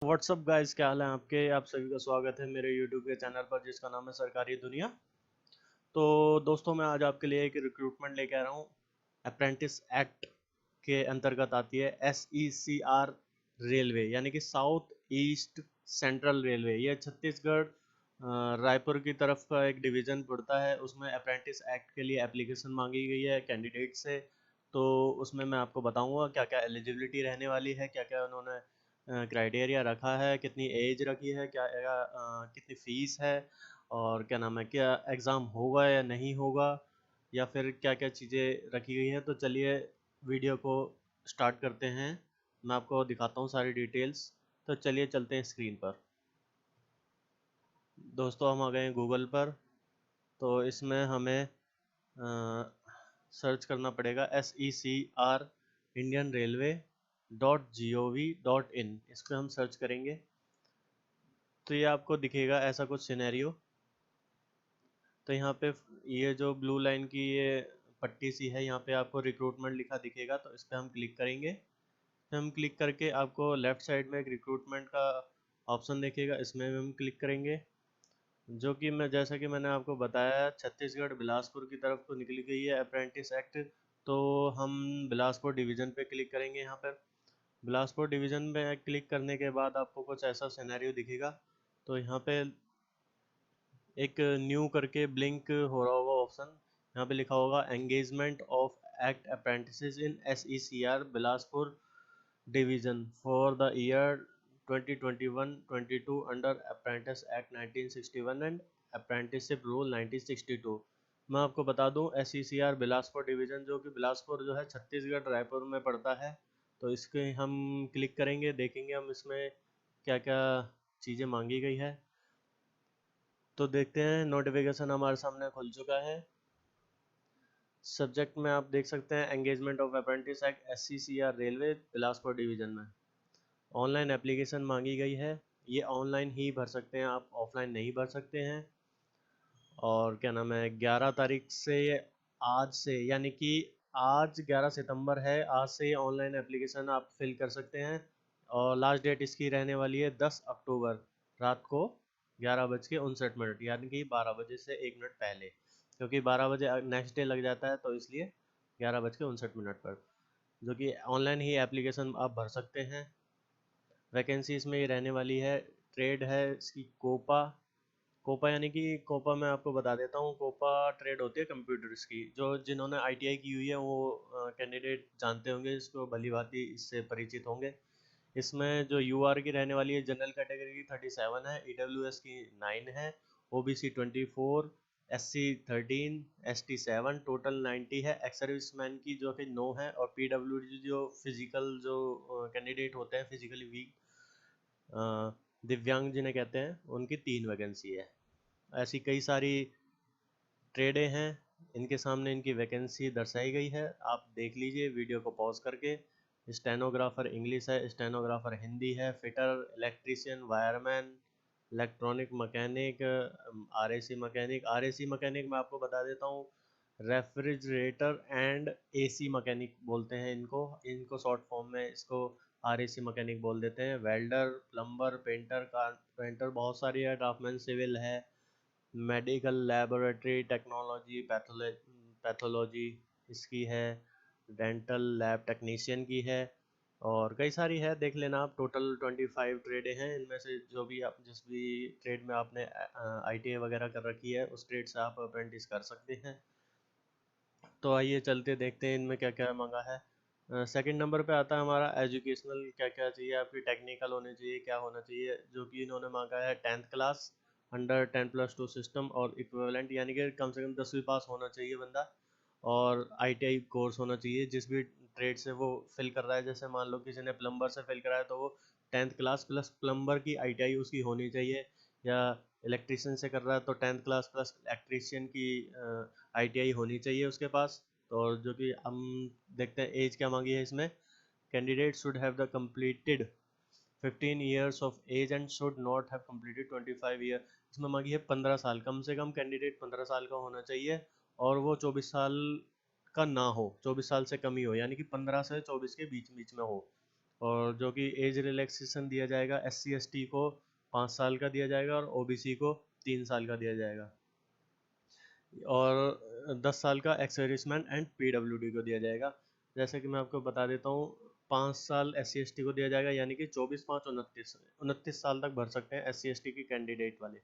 WhatsApp guys, क्या हाल है आपके। आप सभी का स्वागत है मेरे यूट्यूब के चैनल पर जिसका नाम है सरकारी दुनिया। तो दोस्तों, मैं आज आपके लिए एक रिक्रूटमेंट लेके आ रहा हूँ। अप्रेंटिस एक्ट के अंतर्गत आती है SECR रेलवे, यानी कि साउथ ईस्ट सेंट्रल रेलवे। ये छत्तीसगढ़ रायपुर की तरफ का एक डिवीज़न पड़ता है। उसमें अप्रेंटिस एक्ट के लिए एप्लीकेशन मांगी गई है कैंडिडेट से। तो उसमें मैं आपको बताऊंगा क्या क्या एलिजिबिलिटी रहने वाली है, क्या क्या उन्होंने क्राइटेरिया रखा है, कितनी एज रखी है, क्या कितनी फ़ीस है, और क्या नाम है, क्या एग्ज़ाम होगा या नहीं होगा, या फिर क्या क्या चीज़ें रखी गई हैं। तो चलिए वीडियो को स्टार्ट करते हैं। मैं आपको दिखाता हूँ सारी डिटेल्स। तो चलिए चलते हैं स्क्रीन पर। दोस्तों, हम आ गए हैं गूगल पर। तो इसमें हमें सर्च करना पड़ेगा SECR इंडियन रेलवे .gov.in। इस पर हम सर्च करेंगे तो ये आपको दिखेगा ऐसा कुछ सिनेरियो। तो यहाँ पे ये जो ब्लू लाइन की ये पट्टी सी है, यहाँ पे आपको रिक्रूटमेंट लिखा दिखेगा। तो इस पर हम क्लिक करेंगे। हम क्लिक करके आपको लेफ़्ट साइड में एक रिक्रूटमेंट का ऑप्शन दिखेगा, इसमें हम क्लिक करेंगे। जो कि जैसा कि मैंने आपको बताया, छत्तीसगढ़ बिलासपुर की तरफ को निकली गई है अप्रेंटिस एक्ट। तो हम बिलासपुर डिवीज़न पे क्लिक करेंगे। यहाँ पर बिलासपुर डिवीज़न में क्लिक करने के बाद आपको कुछ ऐसा सिनेरियो दिखेगा। तो यहाँ पे एक न्यू करके ब्लिंक हो रहा होगा ऑप्शन। यहाँ पे लिखा होगा engagement of act apprentices in SECR Bilaspur division for the year 2021-22 under apprentice act 1961 and apprenticeship rule 1962। मैं आपको बता दूं, SECR बिलासपुर डिवीज़न जो कि बिलासपुर जो है छत्तीसगढ़ रायपुर में पड़ता है। तो इसके हम क्लिक करेंगे, देखेंगे हम इसमें क्या क्या चीज़ें मांगी गई है। तो देखते हैं, नोटिफिकेशन हमारे सामने खुल चुका है। सब्जेक्ट में आप देख सकते हैं engagement of apprentice act SECR railway Bilaspur division में ऑनलाइन एप्लीकेशन मांगी गई है। ये ऑनलाइन ही भर सकते हैं, आप ऑफलाइन नहीं भर सकते हैं। और क्या नाम है, 11 तारीख से, आज से, यानी कि आज 11 सितंबर है, आज से ये ऑनलाइन एप्लीकेशन आप फिल कर सकते हैं। और लास्ट डेट इसकी रहने वाली है 10 अक्टूबर रात को 11:59, यानी कि 12 बजे से 1 मिनट पहले, क्योंकि 12 बजे नेक्स्ट डे लग जाता है, तो इसलिए 11:59 पर, जो कि ऑनलाइन ही एप्लीकेशन आप भर सकते हैं। वैकेंसी इसमें ये रहने वाली है। ट्रेड है इसकी कोपा। कोपा यानी कि कोपा मैं आपको बता देता हूँ, कोपा ट्रेड होती है कंप्यूटर्स की। जो जिन्होंने ITI की हुई है वो कैंडिडेट जानते होंगे इसको, भली भांति इससे परिचित होंगे। इसमें जो UR की रहने वाली है, जनरल कैटेगरी की 37 है, EWS की 9 है, OBC 24, SC 13, ST 7, टोटल 90 है। एक्स सर्विसमैन की जो कि 9 है, और PWD जो फिजिकल जो कैंडिडेट होते हैं, फिजिकली वीक दिव्यांग जिन्हें कहते हैं, उनकी 3 वैकेंसी है। ऐसी कई सारी ट्रेडें हैं, इनके सामने इनकी वैकेंसी दर्शाई गई है। आप देख लीजिए वीडियो को पॉज करके। स्टेनोग्राफर इंग्लिश है, स्टेनोग्राफर हिंदी है, fitter, electrician, wireman, electronic mechanic, RAC mechanic. RAC mechanic मैं आपको बता देता हूँ, रेफ्रिजरेटर एंड AC मैकेनिक बोलते हैं इनको। इनको शॉर्ट फॉर्म में इसको RAC मैकेनिक बोल देते हैं। वेल्डर, प्लम्बर, पेंटर, कारपेंटर बहुत सारी है, ड्राफ्टमैन, सिविल है, मेडिकल लैबोरेटरी टेक्नोलॉजी, पैथोलॉजी इसकी है, डेंटल लैब टेक्नीशियन की है, और कई सारी है, देख लेना आप। टोटल 25 ट्रेडें हैं। इनमें से जो भी आप जिस भी ट्रेड में आपने ITI वगैरह कर रखी है, उस ट्रेड से आप अप्रेंटिस कर सकते हैं। तो आइए चलते देखते हैं इनमें क्या क्या मांगा है। सेकंड नंबर पे आता है हमारा एजुकेशनल, क्या क्या चाहिए आपकी, टेक्निकल होने चाहिए, क्या होना चाहिए। जो कि इन्होंने मांगा है 10th क्लास अंडर 10+2 सिस्टम और इक्विवेलेंट, यानी कि कम से कम 10वीं पास होना चाहिए बंदा, और ITI कोर्स होना चाहिए जिस भी ट्रेड से वो फिल कर रहा है। जैसे मान लो किसी ने प्लम्बर से फिल करा है, तो वो 10th क्लास प्लस प्लम्बर की ITI उसकी होनी चाहिए। या इलेक्ट्रीशियन से कर रहा है तो 10th क्लास प्लस इलेक्ट्रीशियन की ITI होनी चाहिए उसके पास। तो जो कि हम देखते हैं एज क्या मांगी है इसमें। Candidate should have the completed 15 years of age and should not have completed 25 year। इसमें मांगी है 15 साल, कम से कम कैंडिडेट 15 साल का होना चाहिए, और वो 24 साल का ना हो, 24 साल से कम ही हो, यानी कि 15 से 24 के बीच बीच में हो। और जो कि एज रिलैक्सेशन दिया जाएगा SC ST को 5 साल का दिया जाएगा और OBC को 3 साल का दिया जाएगा, और 10 साल का एक्स सर्विसमैन एंड PWD को दिया जाएगा। जैसे कि मैं आपको बता देता हूँ, 5 साल SC ST को दिया जाएगा, यानी कि 24/5 29 साल तक भर सकते हैं SC ST की कैंडिडेट वाले,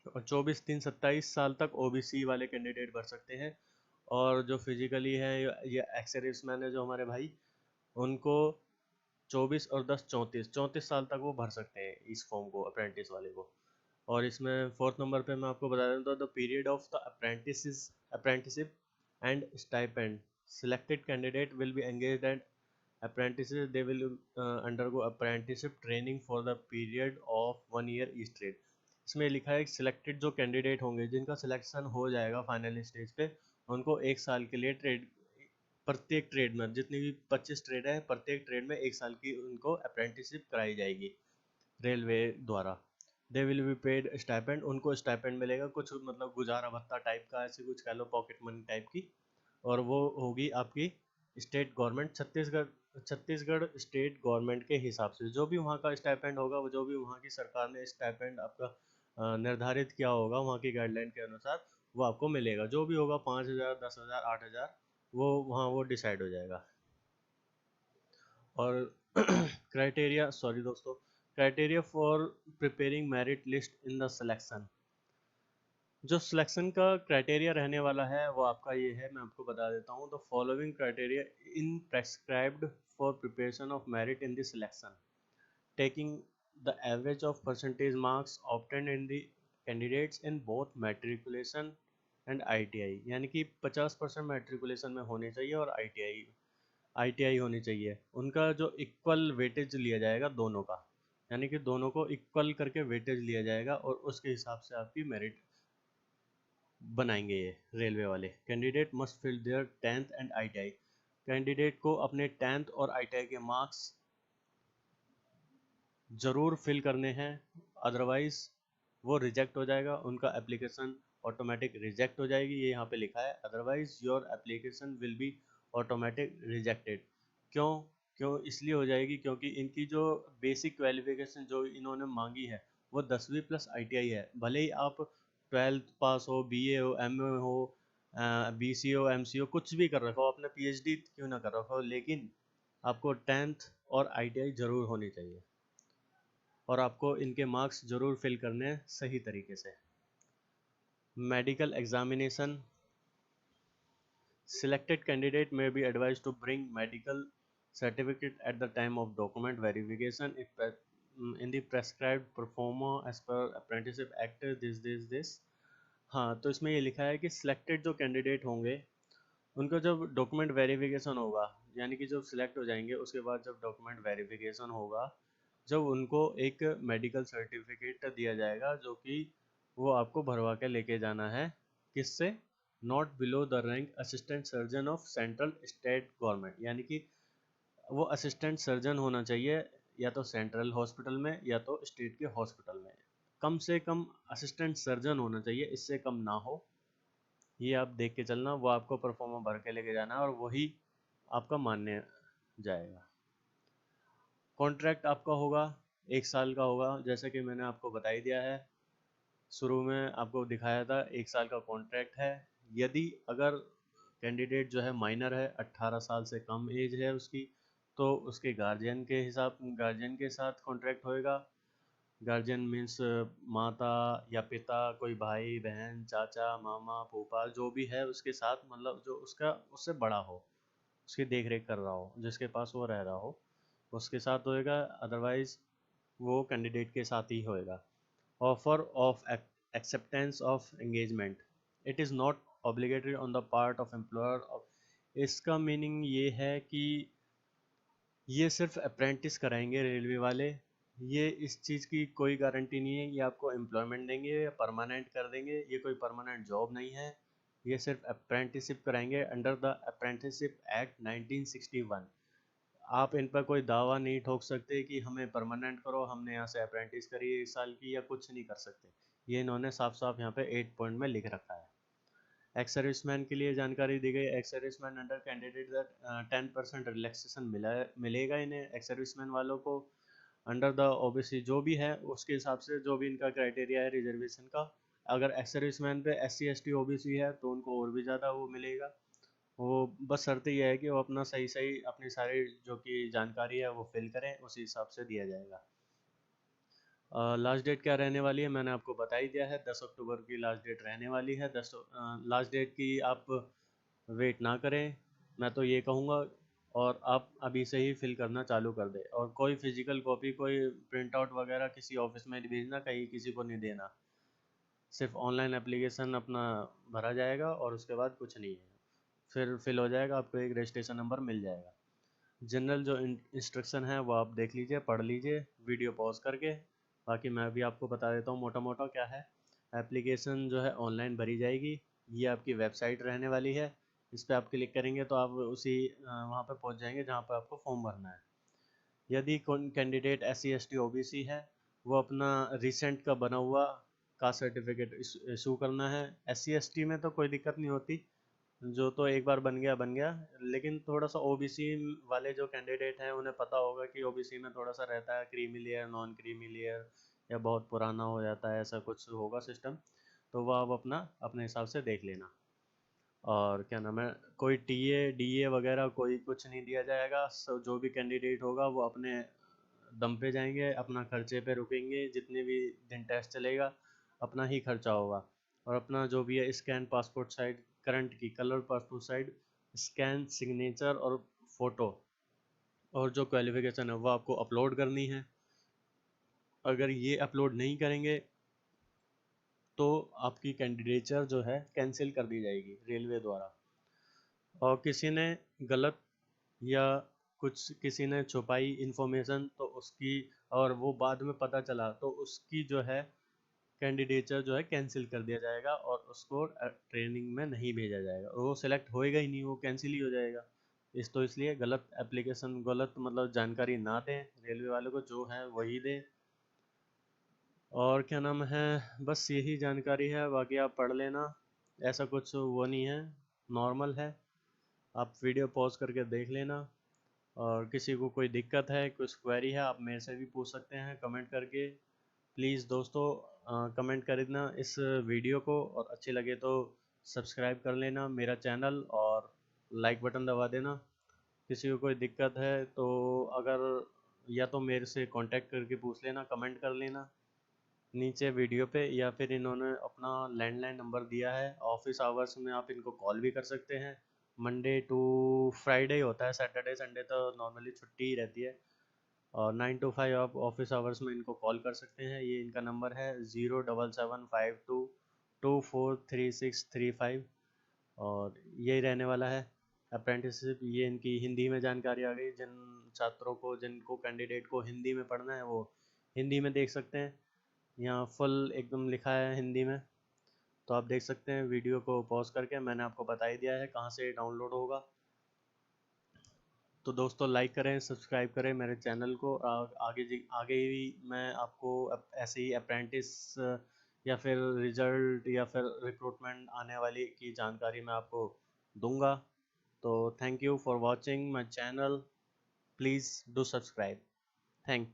और 24/3 27 साल तक OBC वाले कैंडिडेट भर सकते हैं। और जो फिजिकली है या एक्स सर्विसमैन है जो हमारे भाई, उनको 24 और 10 34 साल तक वो भर सकते हैं इस फॉर्म को, अप्रेंटिस वाले को। और इसमें 4th नंबर पे मैं आपको बता देता हूँ, the period of the apprenticeship and stipend selected candidate will be engaged at apprentices, they will undergo apprenticeship training for the period of 1 year each trade। इसमें लिखा है सिलेक्टेड जो कैंडिडेट होंगे, जिनका सिलेक्शन हो जाएगा फाइनल स्टेज पे, उनको 1 साल के लिए प्रत्येक ट्रेड में, जितनी भी 25 ट्रेड है, प्रत्येक ट्रेड में 1 साल की उनको अप्रेंटिसशिप कराई जाएगी रेलवे द्वारा। They will be paid stipend, उनको स्टाइपेंड मिलेगा कुछ, मतलब गुजारा भत्ता टाइप का, ऐसे कुछ कह लो, पॉकेट मनी टाइप की। और वो होगी आपकी state government, Chhattisgarh state government के हिसाब से, जो भी वहाँ का स्टाइपेंड होगा, वो जो भी वहाँ की सरकार ने स्टाइपेंड आपका निर्धारित किया होगा वहाँ की गाइडलाइन के अनुसार, वो आपको मिलेगा। जो भी होगा 5,000 10,000 8,000, वो वहाँ वो डिसाइड हो जाएगा। और criteria for preparing merit list in the selection. जो सिलेक्शन का क्राइटेरिया रहने वाला है वो आपका ये है, मैं आपको बता देता हूँ। The following criteria in prescribed for preparation of merit in the selection, taking the average of percentage marks obtained in the candidates in both matriculation and ITI, यानी कि 50% मैट्रिकुलेशन में होनी चाहिए और ITI होनी चाहिए। उनका जो इक्वल वेटेज लिया जाएगा दोनों का, यानी कि दोनों को इक्वल करके वेटेज लिया जाएगा और उसके हिसाब से आपकी मेरिट बनाएंगे ये रेलवे वाले। Candidate must fill their 10th and ITI, candidate को अपने 10th और ITI के मार्क्स ज़रूर फिल करने हैं, अदरवाइज वो रिजेक्ट हो जाएगा, उनका एप्लीकेशन ऑटोमेटिक रिजेक्ट हो जाएगी। ये यहाँ पे लिखा है, otherwise your application will be automatic rejected. क्यों क्यों इसलिए हो जाएगी क्योंकि इनकी जो बेसिक क्वालिफिकेशन जो इन्होंने मांगी है वो 10वीं प्लस ITI है। भले ही आप 12th पास हो, BA हो, MA हो, BC हो, MC हो, कुछ भी कर रखा हो, अपने PhD क्यों ना कर रखा हो, लेकिन आपको 10th और ITI ज़रूर होनी चाहिए और आपको इनके मार्क्स ज़रूर फिल करने हैं सही तरीके से। Medical examination, selected candidate may be advised to bring medical certificate at the time of document verification if in the prescribed performer as per apprenticeship act this। हाँ, तो इसमें ये लिखा है कि सिलेक्टेड जो कैंडिडेट होंगे उनको जब डॉक्यूमेंट वेरिफिकेशन होगा, यानी कि जब सिलेक्ट हो जाएंगे उसके बाद जब डॉक्यूमेंट वेरिफिकेशन होगा, जब उनको एक मेडिकल सर्टिफिकेट दिया जाएगा जो कि वो आपको भरवा के लेके जाना है। किससे? Not below the rank assistant surgeon of central state government, यानी कि वो असिस्टेंट सर्जन होना चाहिए या तो सेंट्रल हॉस्पिटल में या तो स्टेट के हॉस्पिटल में। कम से कम असिस्टेंट सर्जन होना चाहिए, इससे कम ना हो। ये आप देख के चलना, वो आपको परफॉर्मा भर के लेके जाना है और वही आपका मान्य जाएगा। कॉन्ट्रैक्ट आपका होगा 1 साल का होगा, जैसे कि मैंने आपको बता ही दिया है, शुरू में आपको दिखाया था 1 साल का कॉन्ट्रैक्ट है। यदि अगर कैंडिडेट जो है माइनर है, 18 साल से कम एज है उसकी, तो उसके गार्जियन के साथ कॉन्ट्रैक्ट होएगा। गार्जियन मीन्स माता या पिता, कोई भाई बहन, चाचा, मामा, फूफा, जो भी है उसके साथ, मतलब जो उसका उससे बड़ा हो, उसकी देख रेख कर रहा हो, जिसके पास वो रह रहा हो, उसके साथ होएगा, अदरवाइज वो कैंडिडेट के साथ ही होएगा। Offer of acceptance of engagement, it is not obligatory on the part of employer. इसका मीनिंग ये है कि ये सिर्फ अप्रेंटिस कराएंगे रेलवे वाले, ये इस चीज़ की कोई गारंटी नहीं है ये आपको एम्प्लॉयमेंट देंगे या परमानेंट कर देंगे, ये कोई परमानेंट जॉब नहीं है। ये सिर्फ अप्रेंटिसशिप कराएंगे अंडर द अप्रेंटिसशिप एक्ट 1961। आप इन पर कोई दावा नहीं ठोक सकते कि हमें परमानेंट करो, हमने यहाँ से अप्रेंटिस करी 1 साल की, या कुछ नहीं कर सकते। ये इन्होंने साफ साफ यहाँ पे 8 पॉइंट में लिख रखा है। एक्स सर्विसमैन के लिए जानकारी दी गई। Ex serviceman under candidate 10% relaxation मिलेगा इन्हें एक्स सर्विसमैन वालों को अंडर द ओबीसी जो भी है उसके हिसाब से, जो भी इनका क्राइटेरिया है रिजर्वेशन का। अगर एक्स सर्विसमैन पे SC ST OBC है तो उनको और भी ज़्यादा वो मिलेगा। वो बस शर्त यह है कि वो अपना सही सही अपनी सारी जो कि जानकारी है वो फिल करें, उसी हिसाब से दिया जाएगा। लास्ट डेट क्या रहने वाली है मैंने आपको बता ही दिया है, 10 अक्टूबर की लास्ट डेट रहने वाली है। लास्ट डेट की आप वेट ना करें, मैं तो ये कहूँगा, और आप अभी से ही फिल करना चालू कर दें। और कोई फिजिकल कॉपी, कोई प्रिंट आउट वगैरह किसी ऑफिस में नहीं भेजना, कहीं किसी को नहीं देना। सिर्फ ऑनलाइन एप्लीकेशन अपना भरा जाएगा और उसके बाद कुछ नहीं है, फिर फिल हो जाएगा, आपको एक रजिस्ट्रेशन नंबर मिल जाएगा। जनरल जो इंस्ट्रक्शन है वो आप देख लीजिए, पढ़ लीजिए वीडियो पॉज करके। बाकी मैं भी आपको बता देता हूँ मोटा मोटा क्या है। एप्लीकेशन जो है ऑनलाइन भरी जाएगी, ये आपकी वेबसाइट रहने वाली है। इस पर आप क्लिक करेंगे तो आप उसी वहाँ पर पहुँच जाएंगे जहाँ पर आपको फॉर्म भरना है। यदि कौन कैंडिडेट SC ST OBC है, वो अपना रिसेंट का बना हुआ कास्ट सर्टिफिकेट इशू करना है। SC ST में तो कोई दिक्कत नहीं होती, जो तो एक बार बन गया। लेकिन थोड़ा सा OBC वाले जो कैंडिडेट हैं उन्हें पता होगा कि OBC में थोड़ा सा रहता है creamy layer, non creamy layer, या बहुत पुराना हो जाता है, ऐसा कुछ होगा सिस्टम। तो वह आप अपना अपने हिसाब से देख लेना। और क्या नाम है, कोई TA DA वगैरह कोई कुछ नहीं दिया जाएगा। जो भी कैंडिडेट होगा वो अपने दम पे जाएंगे, अपना खर्चे पे रुकेंगे, जितने भी दिन टेस्ट चलेगा अपना ही खर्चा होगा। और अपना जो भी है स्कैन पासपोर्ट साइज करंट की colour passport size, scan signature और फोटो, और जो क्वालिफिकेशन है वो आपको अपलोड करनी है। अगर ये अपलोड नहीं करेंगे तो आपकी कैंडिडेचर जो है कैंसिल कर दी जाएगी रेलवे द्वारा। और किसी ने गलत या कुछ किसी ने छुपाई इन्फॉर्मेशन तो उसकी, और वो बाद में पता चला तो उसकी जो है कैंडिडेचर जो है कैंसिल कर दिया जाएगा और उसको ट्रेनिंग में नहीं भेजा जाएगा। वो सिलेक्ट होएगा ही नहीं, वो कैंसिल ही हो जाएगा। इसलिए गलत एप्लीकेशन, गलत मतलब जानकारी ना दें रेलवे वालों को, जो है वही दें। और क्या नाम है, बस यही जानकारी है, बाकी आप पढ़ लेना, ऐसा कुछ वो नहीं है, नॉर्मल है। आप वीडियो पॉज करके देख लेना। और किसी को कोई दिक्कत है, कुछ क्वेरी है, आप मेरे से भी पूछ सकते हैं कमेंट करके। प्लीज़ दोस्तों कमेंट कर देना इस वीडियो को, और अच्छी लगे तो सब्सक्राइब कर लेना मेरा चैनल और लाइक बटन दबा देना। किसी को कोई दिक्कत है तो अगर, या तो मेरे से कांटेक्ट करके पूछ लेना, कमेंट कर लेना नीचे वीडियो पे, या फिर इन्होंने अपना लैंडलाइन नंबर दिया है, ऑफिस आवर्स में आप इनको कॉल भी कर सकते हैं। मंडे टू फ्राइडे होता है, सैटरडे संडे तो नॉर्मली छुट्टी ही रहती है। और 9 to 5 आप ऑफिस आवर्स में इनको कॉल कर सकते हैं। ये इनका नंबर है 07752243635। और यही रहने वाला है अप्रेंटिसशिप। ये इनकी हिंदी में जानकारी आ गई, जिन छात्रों को, जिनको कैंडिडेट को हिंदी में पढ़ना है वो हिंदी में देख सकते हैं। यहाँ फुल एकदम लिखा है हिंदी में, तो आप देख सकते हैं वीडियो को पॉज करके। मैंने आपको बता ही दिया है कहाँ से डाउनलोड होगा। तो दोस्तों लाइक करें, सब्सक्राइब करें मेरे चैनल को। आगे भी मैं आपको ऐसे ही अप्रेंटिस या फिर रिजल्ट या फिर रिक्रूटमेंट आने वाली की जानकारी मैं आपको दूंगा। तो thank you for watching my channel, please do subscribe. Thank